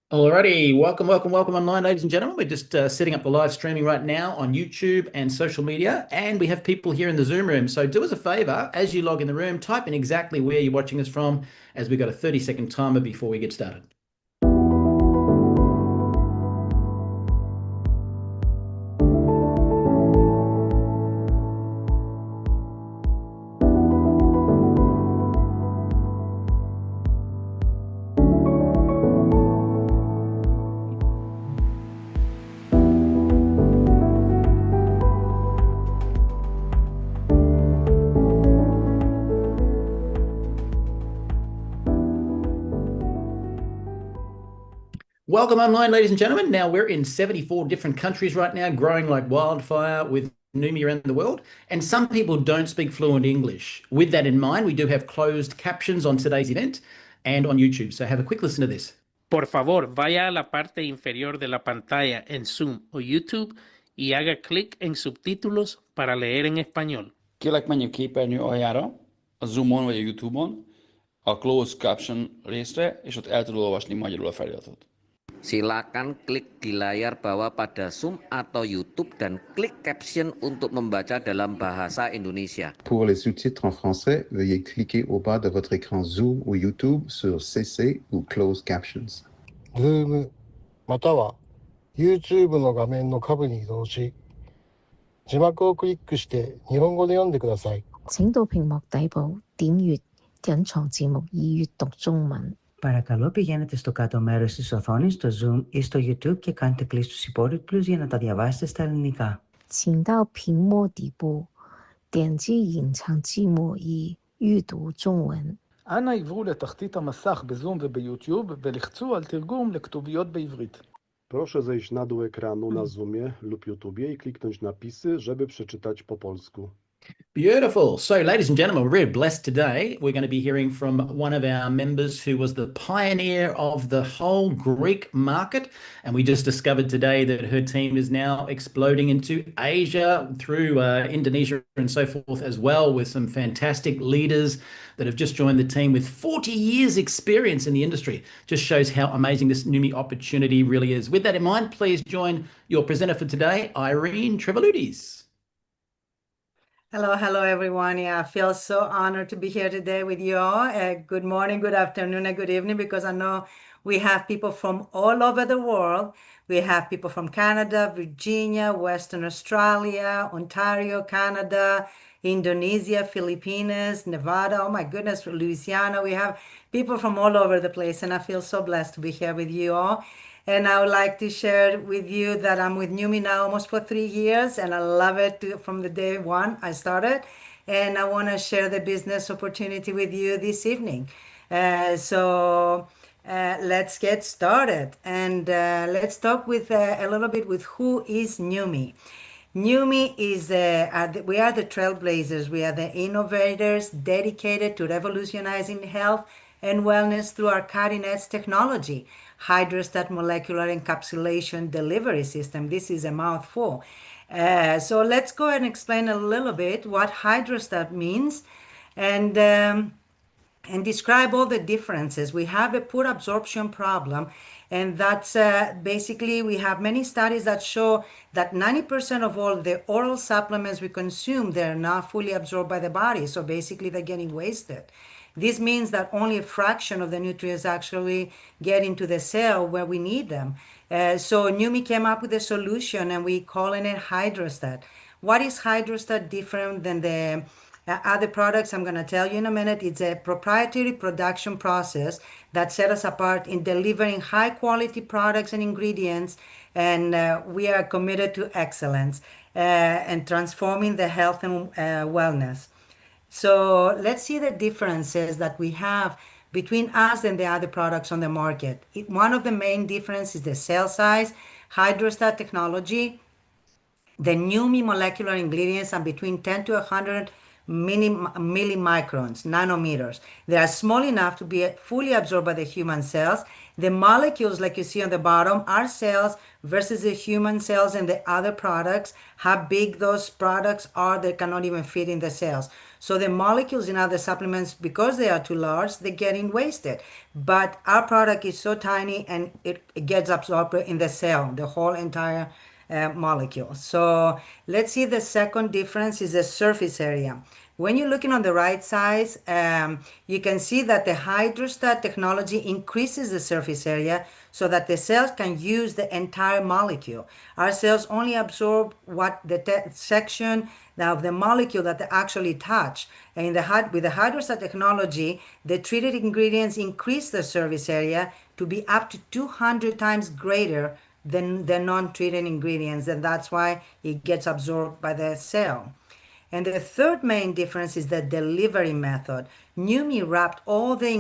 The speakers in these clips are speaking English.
Alrighty, welcome online, ladies and gentlemen. We're just setting up the live streaming right now on YouTube and social media, and we have people here in the Zoom room. So do us a favor, as you log in the room, type in exactly where you're watching us from, as we've got a 30-second timer before we get started. Welcome online, ladies and gentlemen. Now we're in 74 different countries right now, growing like wildfire with Neumi around the world. And some people don't speak fluent English. With that in mind, we do have closed captions on today's event and on YouTube. So have a quick listen to this. Por favor, vaya a la parte inferior de la pantalla en Zoom o YouTube y haga clic en subtítulos para leer en español. Kérlek menjünk képernyő aljára, a Zoomon vagy a YouTube-on, a Closed Caption részre, és ott el tudod olvasni magyarul a feliratot. Silakan klik di layar bawah pada Zoom atau YouTube dan klik caption untuk membaca dalam bahasa Indonesia. Pour les sous-titres en français, veuillez cliquer au bas de votre écran Zoom ou YouTube sur CC ou Closed Captions. Zoom または YouTube の画面の下部に移動し、字幕をクリックして日本語で読んでください。請到屏幕底部點閱隱藏字幕以閱讀中文。Παρακαλώ πηγαίνετε στο κάτω μέρος της οθόνης, στο Zoom ή στο YouTube και κάντε κλικ στους υπότιτλους για να τα διαβάσετε στα ελληνικά. 請到屏幕底部點擊隱藏字幕以閱讀中文。 אנא עברו לתחתית המסך בזום וביוטיוב ולחצו על תרגום לכתוביות בעברית. Proszę zejść na dół ekranu na Zoomie lub YouTubie i kliknąć napisy, żeby przeczytać po polsku. Beautiful. So, ladies and gentlemen, we're very blessed today. We're going to be hearing from one of our members who was the pioneer of the whole Greek market. And we just discovered today that her team is now exploding into Asia through Indonesia and so forth as well, with some fantastic leaders that have just joined the team with 40 years experience in the industry. Just shows how amazing this Neumi opportunity really is. With that in mind, please join your presenter for today, Irene Trivoulides. Hello, everyone. Yeah, I feel so honored to be here today with you all. Good morning, good afternoon, and good evening, because I know we have people from all over the world. We have people from Canada, Virginia, Western Australia, Ontario, Canada, Indonesia, Philippines, Nevada, oh my goodness, Louisiana. We have people from all over the place, and I feel so blessed to be here with you all. And I would like to share with you that I'm with Neumi now almost for 3 years, and I love it from the day one I started. And I want to share the business opportunity with you this evening. So let's get started. And let's talk with a little bit with who is Neumi. Neumi is, we are the trailblazers. We are the innovators dedicated to revolutionizing health and wellness through our cutting-edge technology. Hydrostat molecular encapsulation delivery system. This is a mouthful. So let's go ahead and explain a little bit what hydrostat means and describe all the differences. We have a poor absorption problem, and that's basically, we have many studies that show that 90% of all the oral supplements we consume, they're not fully absorbed by the body. So basically they're getting wasted. This means that only a fraction of the nutrients actually get into the cell where we need them. So Neumi came up with a solution, and we calling it Hydrostat. What is Hydrostat different than the other products? I'm going to tell you in a minute. It's a proprietary production process that set us apart in delivering high quality products and ingredients. And we are committed to excellence and transforming the health and wellness. So let's see the differences that we have between us and the other products on the market. One of the main differences is the cell size. Hydrostat technology, the Neumi molecular ingredients are between 10 to 100 millimicrons, nanometers. They are small enough to be fully absorbed by the human cells. The molecules, like you see on the bottom, are cells versus the human cells and the other products. How big those products are, they cannot even fit in the cells. So the molecules in other supplements, because they are too large, they're getting wasted. But our product is so tiny and it gets absorbed in the cell, the whole entire molecule. So let's see, the second difference is the surface area. When you're looking on the right side, you can see that the hydrostat technology increases the surface area so that the cells can use the entire molecule. Our cells only absorb what the section of the molecule that they actually touch. And with the hydrostat technology, the treated ingredients increase the surface area to be up to 200 times greater than the non-treated ingredients, and that's why it gets absorbed by the cell. And the third main difference is the delivery method. Neumi wrapped all the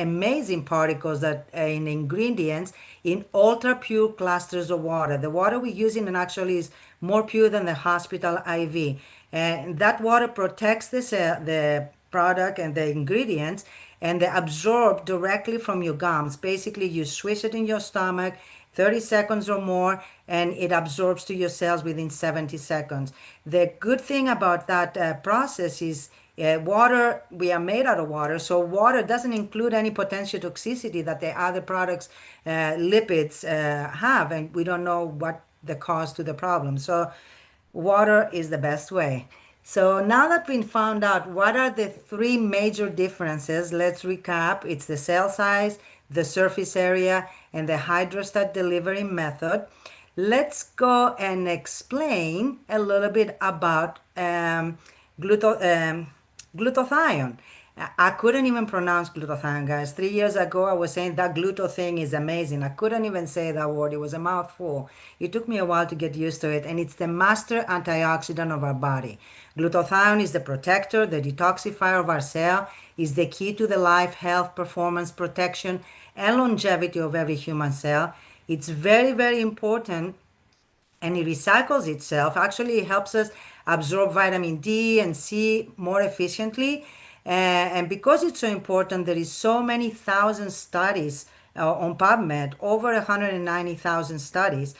amazing particles that in ingredients in ultra pure clusters of water. The water we're using actually is more pure than the hospital IV. And that water protects the product and the ingredients, and they absorb directly from your gums. Basically, you swish it in your stomach, 30 seconds or more, and it absorbs to your cells within 70 seconds. The good thing about that process is water, we are made out of water, so water doesn't include any potential toxicity that the other products, lipids, have, and we don't know what the cause to the problem. So water is the best way. So now that we found out what are the three major differences, let's recap. It's the cell size, the surface area, and the hydrostat delivery method. Let's go and explain a little bit about glutathione. I couldn't even pronounce glutathione, guys. 3 years ago, I was saying that gluto thing is amazing. I couldn't even say that word. It was a mouthful. It took me a while to get used to it, and it's the master antioxidant of our body. Glutathione is the protector, the detoxifier of our cell, is the key to the life, health, performance, protection, and longevity of every human cell. It's very, very important, and it recycles itself. Actually, it helps us absorb vitamin D and C more efficiently. And because it's so important, there is so many thousand studies on PubMed, over 190,000 studies,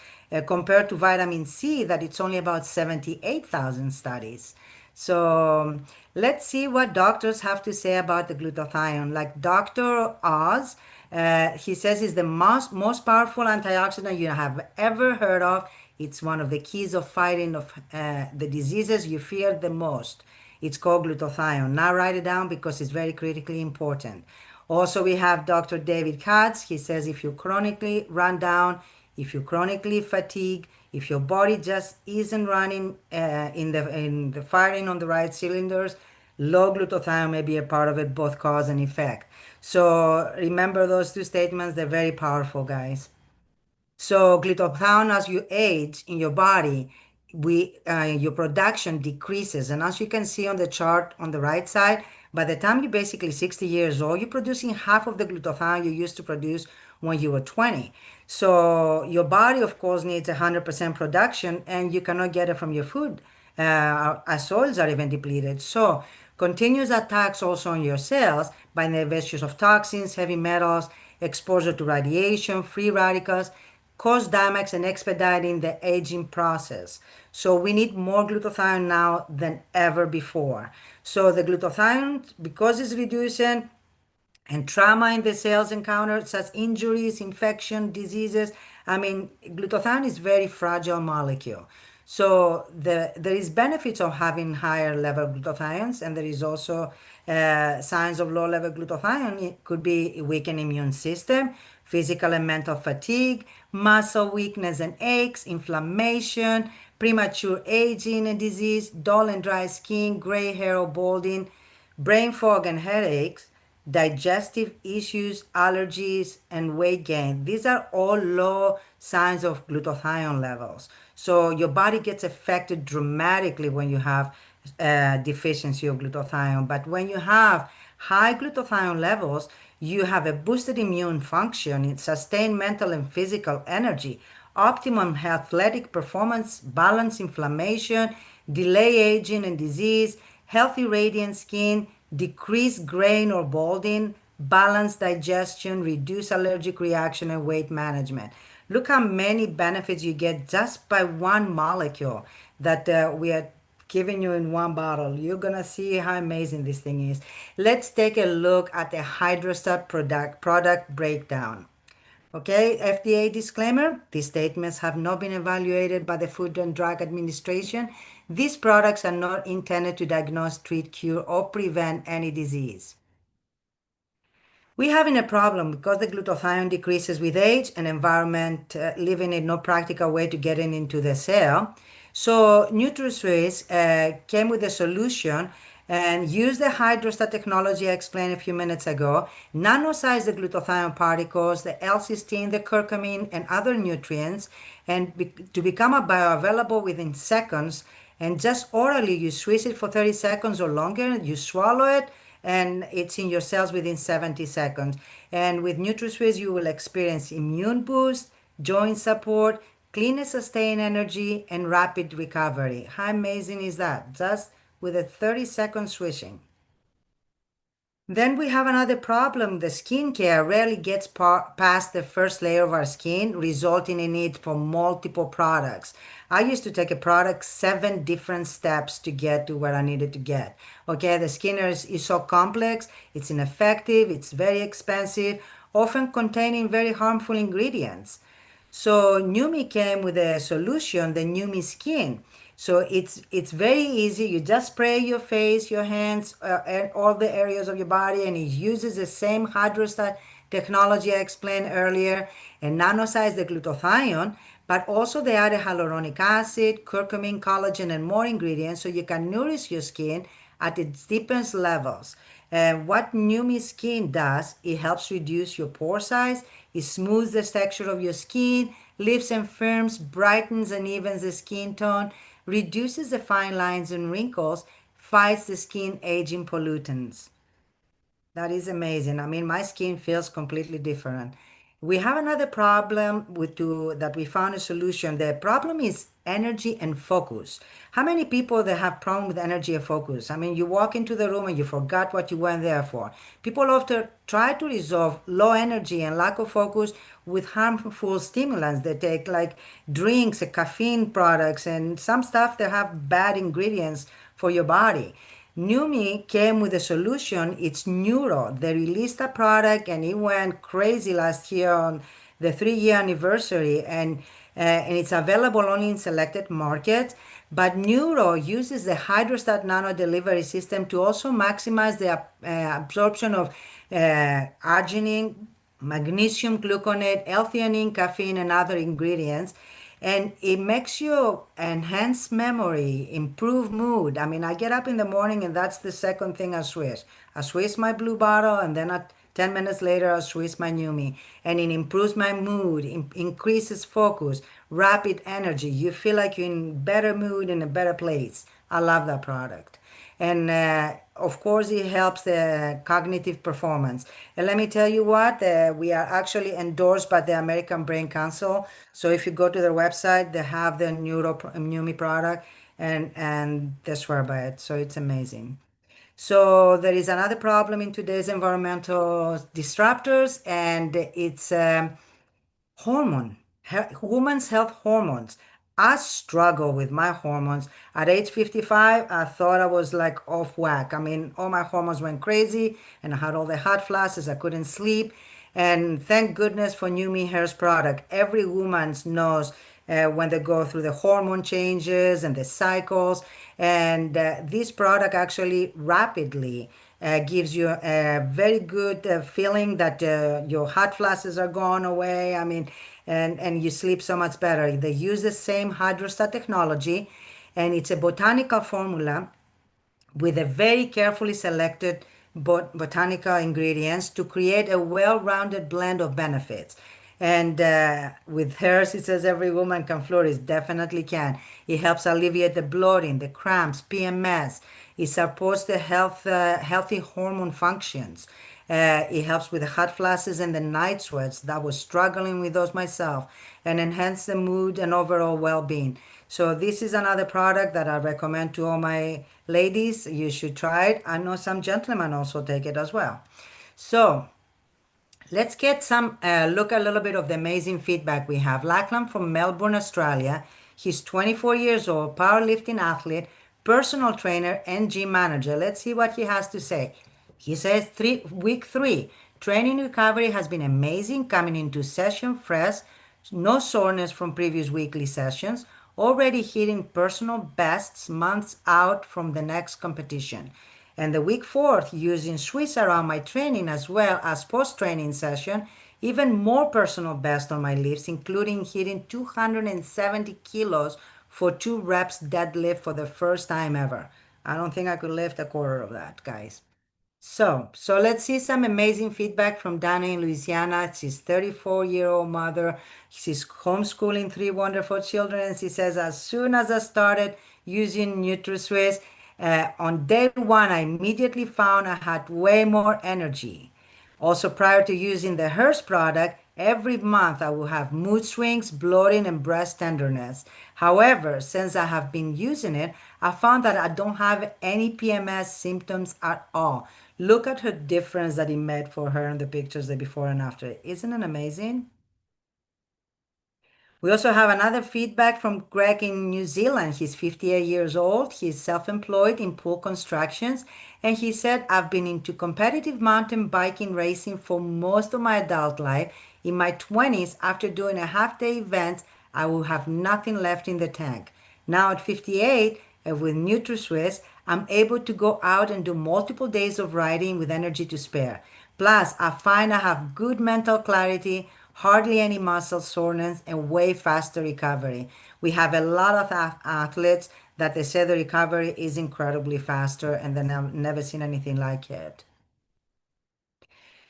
compared to vitamin C, that it's only about 78,000 studies. So let's see what doctors have to say about the glutathione. Like Dr. Oz, he says it's the most powerful antioxidant you have ever heard of. It's one of the keys of fighting the diseases you fear the most. It's called glutathione. Now write it down because it's very critically important. Also, we have Dr. David Katz. He says if you're chronically run down, if you're chronically fatigued, if your body just isn't running in the firing on the right cylinders, low glutathione may be a part of it, both cause and effect. So remember those two statements. They're very powerful, guys. So glutathione, as you age in your body, your production decreases. And as you can see on the chart on the right side, by the time you're basically 60 years old, you're producing half of the glutathione you used to produce when you were 20. So your body, of course, needs 100% production, and you cannot get it from your food. Our soils are even depleted. So continuous attacks also on your cells by the misuse of toxins, heavy metals, exposure to radiation, free radicals, cause damage and expediting the aging process. So we need more glutathione now than ever before. So the glutathione, because it's reducing and trauma in the cells encountered, such injuries, infection, diseases. I mean, glutathione is very fragile molecule. So there is benefits of having higher level glutathiones, and there is also signs of low level glutathione. It could be weakened immune system, physical and mental fatigue, muscle weakness and aches, inflammation, premature aging and disease, dull and dry skin, gray hair or balding, brain fog and headaches, digestive issues, allergies, and weight gain. These are all low signs of glutathione levels. So your body gets affected dramatically when you have deficiency of glutathione. But when you have high glutathione levels, you have a boosted immune function, sustained mental and physical energy, optimum athletic performance, balanced inflammation, delay aging and disease, healthy radiant skin, decreased grain or balding, balanced digestion, reduced allergic reaction, and weight management. Look how many benefits you get just by one molecule that we are giving you in one bottle. You're gonna see how amazing this thing is. Let's take a look at the Hydrostat product breakdown. Okay, FDA disclaimer, these statements have not been evaluated by the Food and Drug Administration. These products are not intended to diagnose, treat, cure, or prevent any disease. We're having a problem because the glutathione decreases with age and environment, leaving it no practical way to get it into the cell. So NutraSwiss came with a solution and used the hydrostat technology I explained a few minutes ago, nano-sized the glutathione particles, the L-cysteine, the curcumin, and other nutrients, and to become a bioavailable within seconds. And just orally, you squeeze it for 30 seconds or longer, you swallow it, and it's in your cells within 70 seconds. And with NutraSwiss, you will experience immune boost, joint support, clean and sustained energy, and rapid recovery. How amazing is that? Just with a 30-second swishing. Then we have another problem. The skincare rarely gets past the first layer of our skin, resulting in need for multiple products. I used to take a product 7 different steps to get to where I needed to get. Okay, the skin is so complex, it's ineffective, it's very expensive, often containing very harmful ingredients. So Neumi came with a solution, the Neumi Skin. So it's very easy. You just spray your face, your hands, and all the areas of your body, and it uses the same hydrostat technology I explained earlier, and nanosize the glutathione, but also they added hyaluronic acid, curcumin, collagen, and more ingredients so you can nourish your skin at its deepest levels. And what Neumi Skin does, it helps reduce your pore size, it smooths the texture of your skin, lifts and firms, brightens and evens the skin tone, reduces the fine lines and wrinkles, fights the skin aging pollutants. That is amazing. I mean, my skin feels completely different. We have another problem that we found a solution. The problem is energy and focus. How many people that have problem with energy and focus? I mean, you walk into the room and you forgot what you went there for. People often try to resolve low energy and lack of focus with harmful stimulants. They take like drinks, caffeine products, and some stuff that have bad ingredients for your body. Neumi came with a solution. It's Neuro. They released a product and it went crazy last year on the 3-year anniversary, and it's available only in selected markets. But Neuro uses the hydrostat nano delivery system to also maximize the absorption of arginine, magnesium gluconate, L-theanine, caffeine, and other ingredients. And it makes you enhance memory, improve mood. I mean, I get up in the morning and that's the second thing I swish. I swish my blue bottle and then 10 minutes later I swish my Neumi. And it improves my mood, increases focus, rapid energy. You feel like you're in better mood, in a better place. I love that product. And of course, it helps the cognitive performance. And let me tell you what, we are actually endorsed by the American Brain Council. So if you go to their website, they have the Neumi product and they swear by it. So it's amazing. So there is another problem in today's environmental disruptors, and it's hormone, women's health hormones. I struggle with my hormones. At age 55, I thought I was like off whack. I mean, all my hormones went crazy and I had all the hot flashes. I couldn't sleep. And thank goodness for Neumi Hair's product. Every woman knows when they go through the hormone changes and the cycles. And this product actually rapidly gives you a very good feeling that your hot flashes are gone away. I mean, and you sleep so much better. They use the same hydrostat technology, and it's a botanical formula with a very carefully selected botanical ingredients to create a well-rounded blend of benefits. And with hers, it says every woman can flourish. Definitely can. It helps alleviate the bloating, the cramps, PMS. It supports the healthy hormone functions. It helps with the hot flashes and the night sweats. I was struggling with those myself, and enhance the mood and overall well-being. So this is another product that I recommend to all my ladies. You should try it. I know some gentlemen also take it as well. So let's get some look a little bit of the amazing feedback we have. Lachlan from Melbourne, Australia. He's 24 years old, powerlifting athlete, personal trainer and gym manager. Let's see what he has to say. He says, week 3, training recovery has been amazing, coming into session fresh, no soreness from previous weekly sessions, already hitting personal bests months out from the next competition. And the week 4, using Swiss around my training as well as post-training session, even more personal best on my lifts, including hitting 270 kilos for 2 reps deadlift for the first time ever. I don't think I could lift a quarter of that, guys. So let's see some amazing feedback from Dana in Louisiana. She's 34-year-old mother. She's homeschooling 3 wonderful children. And she says, as soon as I started using NutriSwiss, on day 1, I immediately found I had way more energy. Also, prior to using the Hers product, every month I will have mood swings, bloating, and breast tenderness. However, since I have been using it, I found that I don't have any PMS symptoms at all. Look at her difference that it made for her in the pictures, the before and after. Isn't it amazing? We also have another feedback from Greg in New Zealand. He's 58 years old. He's self-employed in pool constructions. And he said, I've been into competitive mountain biking racing for most of my adult life. In my 20s, after doing a half-day event, I will have nothing left in the tank. Now at 58, with NutriSwiss, I'm able to go out and do multiple days of riding with energy to spare. Plus, I find I have good mental clarity, hardly any muscle soreness, and way faster recovery. We have a lot of athletes that they say the recovery is incredibly faster, and then I've never seen anything like it.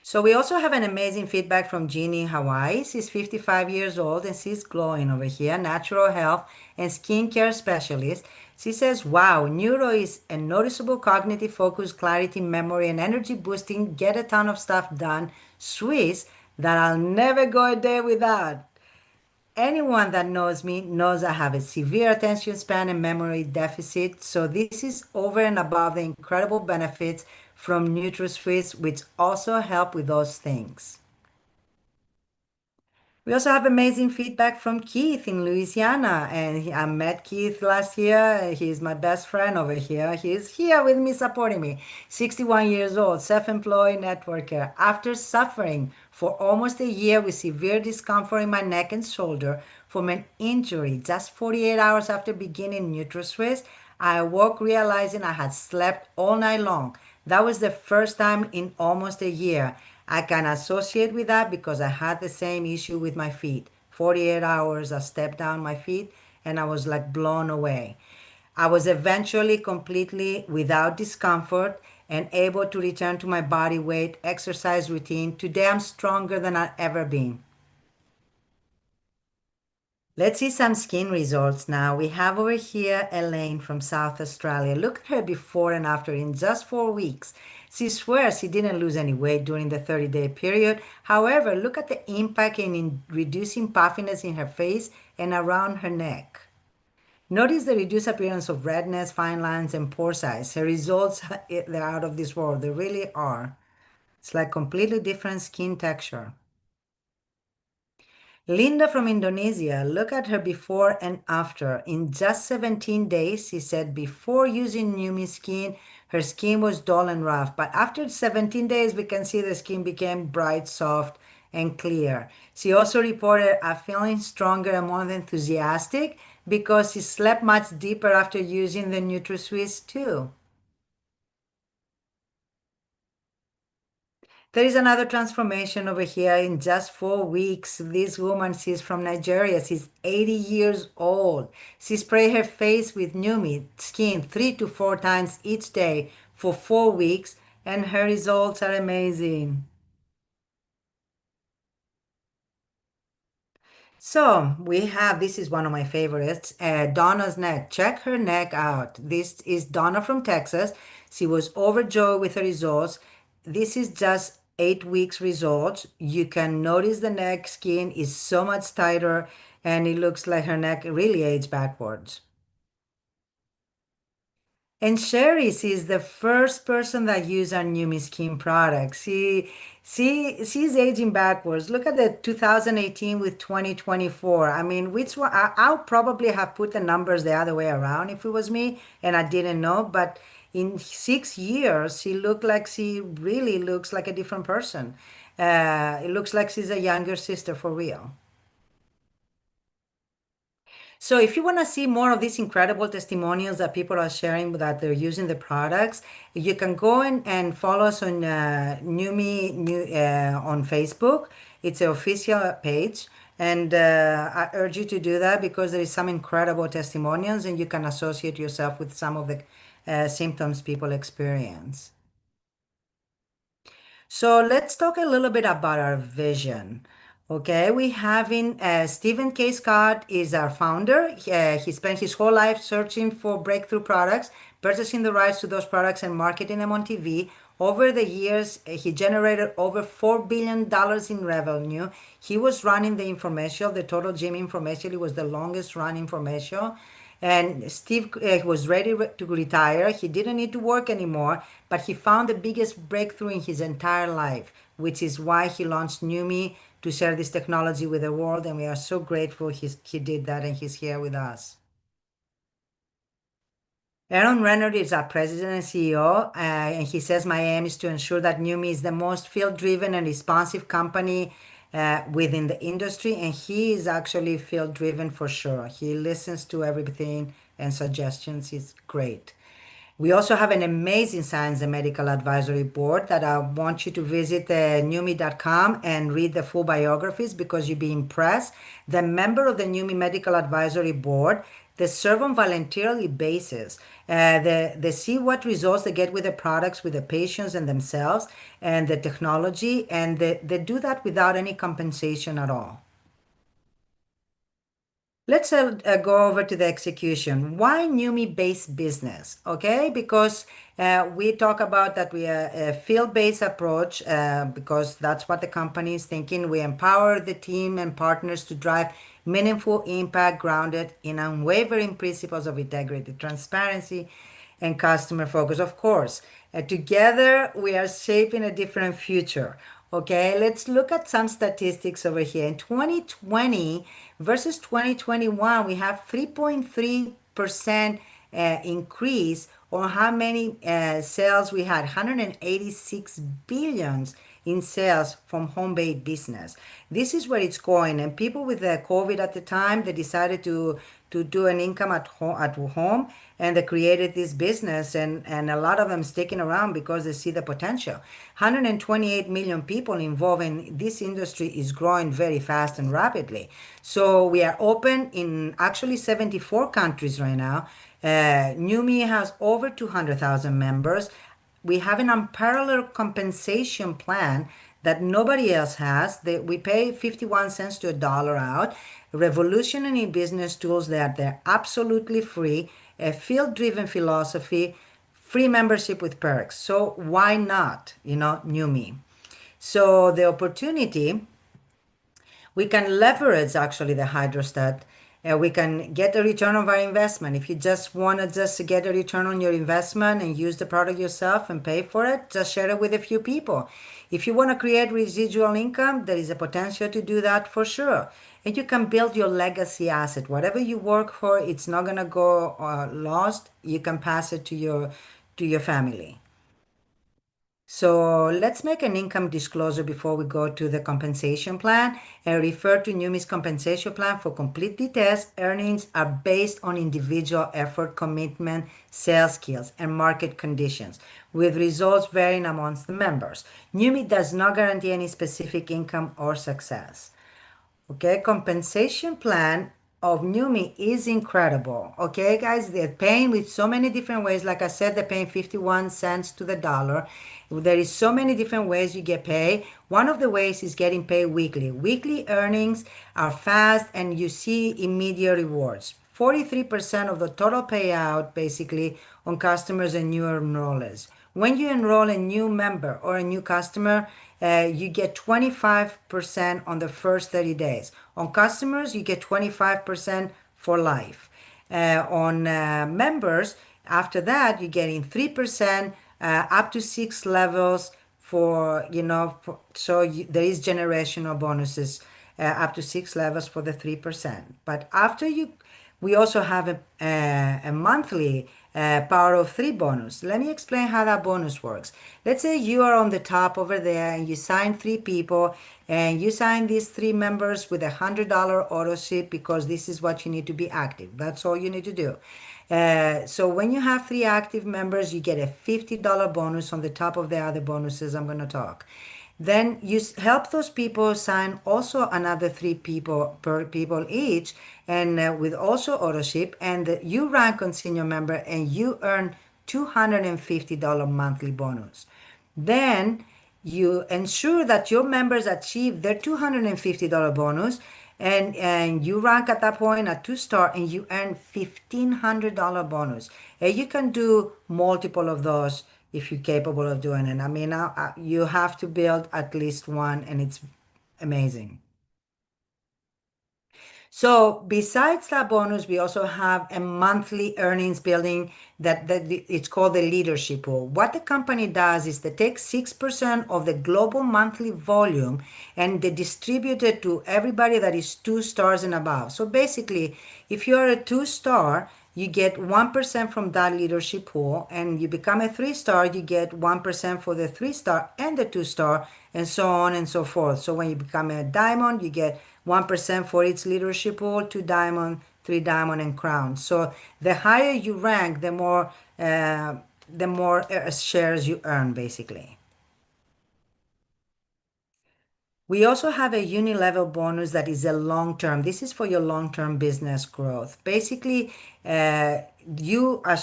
So we also have an amazing feedback from Jeannie in Hawaii. She's 55 years old and she's glowing over here, natural health and skincare specialist. She says, wow, Neuro is a noticeable cognitive focus, clarity, memory, and energy boosting, get a ton of stuff done, Swiss, that I'll never go a day without. Anyone that knows me knows I have a severe attention span and memory deficit, so this is over and above the incredible benefits from NutriSwiss, which also help with those things. We also have amazing feedback from Keith in Louisiana, and I met Keith last year. He's my best friend over here. He's here with me, supporting me. 61 years old, self-employed networker. After suffering for almost a year with severe discomfort in my neck and shoulder from an injury, just 48 hours after beginning NutriSwiss, I awoke realizing I had slept all night long. That was the first time in almost a year. I can associate with that because I had the same issue with my feet. 48 hours, I stepped down my feet and I was like blown away. I was eventually completely without discomfort and able to return to my body weight exercise routine. Today I'm stronger than I've ever been. Let's see some skin results now. We have over here Elaine from South Australia. Look at her before and after in just 4 weeks. She swears she didn't lose any weight during the 30-day period. However, look at the impact in reducing puffiness in her face and around her neck. Notice the reduced appearance of redness, fine lines, and pore size. Her results, they're out of this world. They really are. It's like completely different skin texture. Linda from Indonesia, look at her before and after. In just 17 days, she said before using Neumi skin, her skin was dull and rough. But after 17 days, we can see the skin became bright, soft, and clear. She also reported feeling stronger and more enthusiastic because she slept much deeper after using the NutriSwiss too. There is another transformation over here in just 4 weeks. This woman, she's from Nigeria. She's 80 years old. She sprayed her face with Neumi skin 3 to 4 times each day for 4 weeks, and her results are amazing. So we have, this is one of my favorites, Donna's neck. Check her neck out. This is Donna from Texas. She was overjoyed with the results. This is just 8 weeks results. You can notice the neck skin is so much tighter and it looks like her neck really aged backwards. And Cherise is the first person that used our Neumi skin products. She's aging backwards. Look at the 2018 with 2024. I mean, which one? I'll probably have put the numbers the other way around if it was me and I didn't know. But in 6 years, she really looks like a different person. It looks like she's a younger sister for real. So if you want to see more of these incredible testimonials that people are sharing that they're using the products, you can go and follow us on on Facebook. It's an official page. And I urge you to do that because there is some incredible testimonials and you can associate yourself with some of the symptoms people experience. So let's talk a little bit about our vision. Okay, we having Stephen K. Scott is our founder. He spent his whole life searching for breakthrough products, purchasing the rights to those products and marketing them on TV. Over the years, he generated over $4 billion in revenue. He was running the infomercial, the Total Gym infomercial. It was the longest run infomercial. And Steve was ready to retire. He didn't need to work anymore, but he found the biggest breakthrough in his entire life, which is why he launched Neumi to share this technology with the world. And we are so grateful he did that and he's here with us. Aaron Renner is our president and CEO, and he says, my aim is to ensure that Neumi is the most field-driven and responsive company within the industry, and he is actually field-driven for sure. He listens to everything and suggestions. It's great. We also have an amazing science and medical advisory board that I want you to visit neumi.com and read the full biographies because you'll be impressed. The member of the Neumi Medical Advisory Board, they serve on voluntarily basis. They see what results they get with the products, with the patients and themselves and the technology, and they do that without any compensation at all. Let's go over to the execution. Why Neumi-based business? Okay, because we talk about that we are a field-based approach because that's what the company is thinking. We empower the team and partners to drive meaningful impact grounded in unwavering principles of integrity, transparency, and customer focus. Of course, together we are shaping a different future. Okay, let's look at some statistics over here. In 2020 versus 2021, we have 3.3% increase on how many sales we had, 186 billions in sales from home-based business. This is where it's going. And people with the COVID at the time, they decided to do an income at home and they created this business and a lot of them sticking around because they see the potential. 128 million people involved in this industry is growing very fast and rapidly. So we are open in actually 74 countries right now. Neumi has over 200,000 members. We have an unparalleled compensation plan that nobody else has. We pay 51 cents to $1 out. Revolutionary business tools that they're absolutely free, a field-driven philosophy, free membership with perks. So why not, Neumi? So the opportunity, we can leverage actually the hydrostat. We can get a return on our investment. If you just want to just get a return on your investment and use the product yourself and pay for it, just share it with a few people. If you want to create residual income, there is a potential to do that for sure. And you can build your legacy asset. Whatever you work for, it's not going to go lost. You can pass it to your family. So let's make an income disclosure before we go to the compensation plan and refer to Neumi's compensation plan for complete details. Earnings are based on individual effort, commitment, sales skills, and market conditions, with results varying amongst the members. Neumi does not guarantee any specific income or success. Okay, compensation plan of Neumi is incredible. Okay, guys, they're paying with so many different ways. Like I said, they're paying 51 cents to the dollar. There is so many different ways you get paid. One of the ways is getting paid weekly. Weekly earnings are fast and you see immediate rewards. 43% of the total payout basically on customers and new enrollers. When you enroll a new member or a new customer, you get 25% on the first 30 days. On customers, you get 25% for life. On members, After that, you're getting 3%, up to 6 levels for, there is generational bonuses up to 6 levels for the 3%. But we also have a monthly power of three bonus. Let me explain how that bonus works. Let's say you are on the top over there and you sign three people and you sign these three members with $100 auto ship because this is what you need to be active. That's all you need to do. So when you have three active members, you get a $50 bonus on the top of the other bonuses I'm going to talk. Then you help those people sign also another three people per people each, and with also auto ship, and you rank on senior member and you earn $250 monthly bonus. Then you ensure that your members achieve their $250 bonus, and you rank at that point at 2-star and you earn $1,500 bonus. And you can do multiple of those if you're capable of doing it. I mean, you have to build at least one, and it's amazing. So besides that bonus, we also have a monthly earnings building that it's called the leadership pool. What the company does is they take 6% of the global monthly volume and they distribute it to everybody that is 2 stars and above. So basically, if you're a 2-star, you get 1% from that leadership pool, and you become a 3-star, you get 1% for the 3-star and the 2-star, and so on and so forth. So when you become a diamond, you get 1% for each leadership pool, 2 diamond, 3 diamond, and crown. So the higher you rank, the more shares you earn, basically. We also have a uni-level bonus that is a long-term. This is for your long-term business growth. Basically, as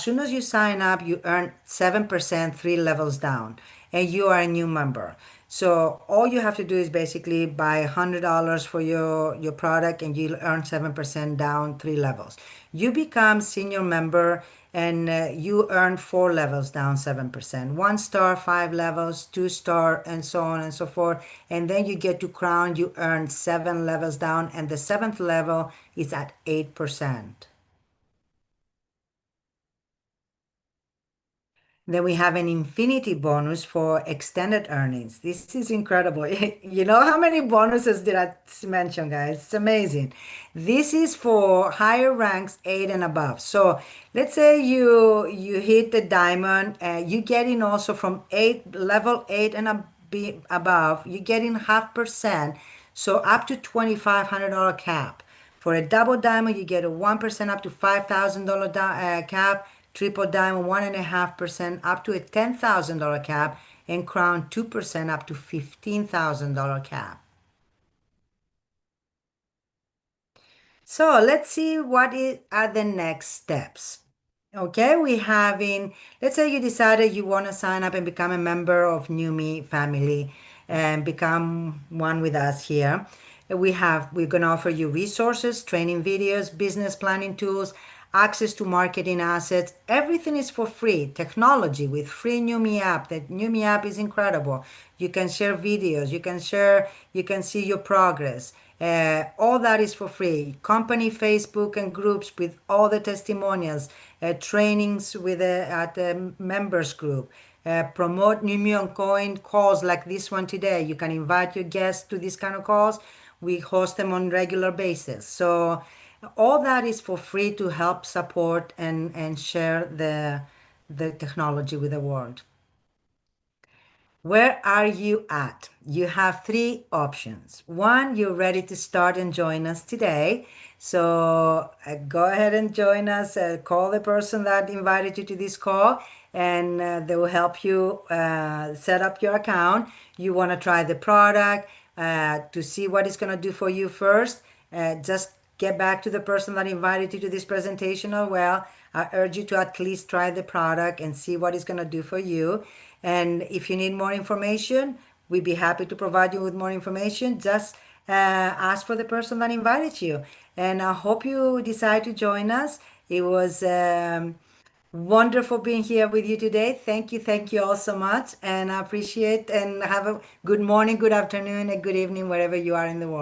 soon as you sign up, you earn 7%, 3 levels down, and you are a new member. So all you have to do is basically buy $100 for your product, and you'll earn 7% down, 3 levels. You become senior member, and you earn 4 levels down, 7%. 1-star, 5 levels, 2-star, and so on and so forth. And then you get to crown, you earn 7 levels down, and the 7th level is at 8%. Then we have an infinity bonus for extended earnings. This is incredible. You know how many bonuses did I mention, guys? It's amazing. This is for higher ranks, 8 and above. So let's say you hit the diamond, you get in also from level 8 and above, you get in 0.5%, so up to $2,500 cap. For a double diamond, you get a 1% up to $5,000 cap. Triple diamond, 1.5% up to a $10,000 cap, and crown 2% up to $15,000 cap. So let's see what are the next steps. Okay, let's say you decided you want to sign up and become a member of Neumi family and become one with us here. We're going to offer you resources, training videos, business planning tools, access to marketing assets. Everything is for free. Technology with free Neumi app. The Neumi app is incredible. You can share videos. You can see your progress. All that is for free. Company Facebook and groups with all the testimonials, trainings at the members group. Promote Neumi on Coin calls like this one today. You can invite your guests to these kind of calls. We host them on regular basis. So all that is for free to help support and share the technology with the world. Where are you at? You have 3 options. 1, you're ready to start and join us today. So go ahead and join us. Call the person that invited you to this call, and they will help you set up your account. You want to try the product to see what it's going to do for you first. Just get back to the person that invited you to this presentation. Well, I urge you to at least try the product and see what it's going to do for you. And if you need more information, we'd be happy to provide you with more information. Just ask for the person that invited you. And I hope you decide to join us. It was wonderful being here with you today. Thank you all so much. And I appreciate, and have a good morning, good afternoon, and good evening, wherever you are in the world.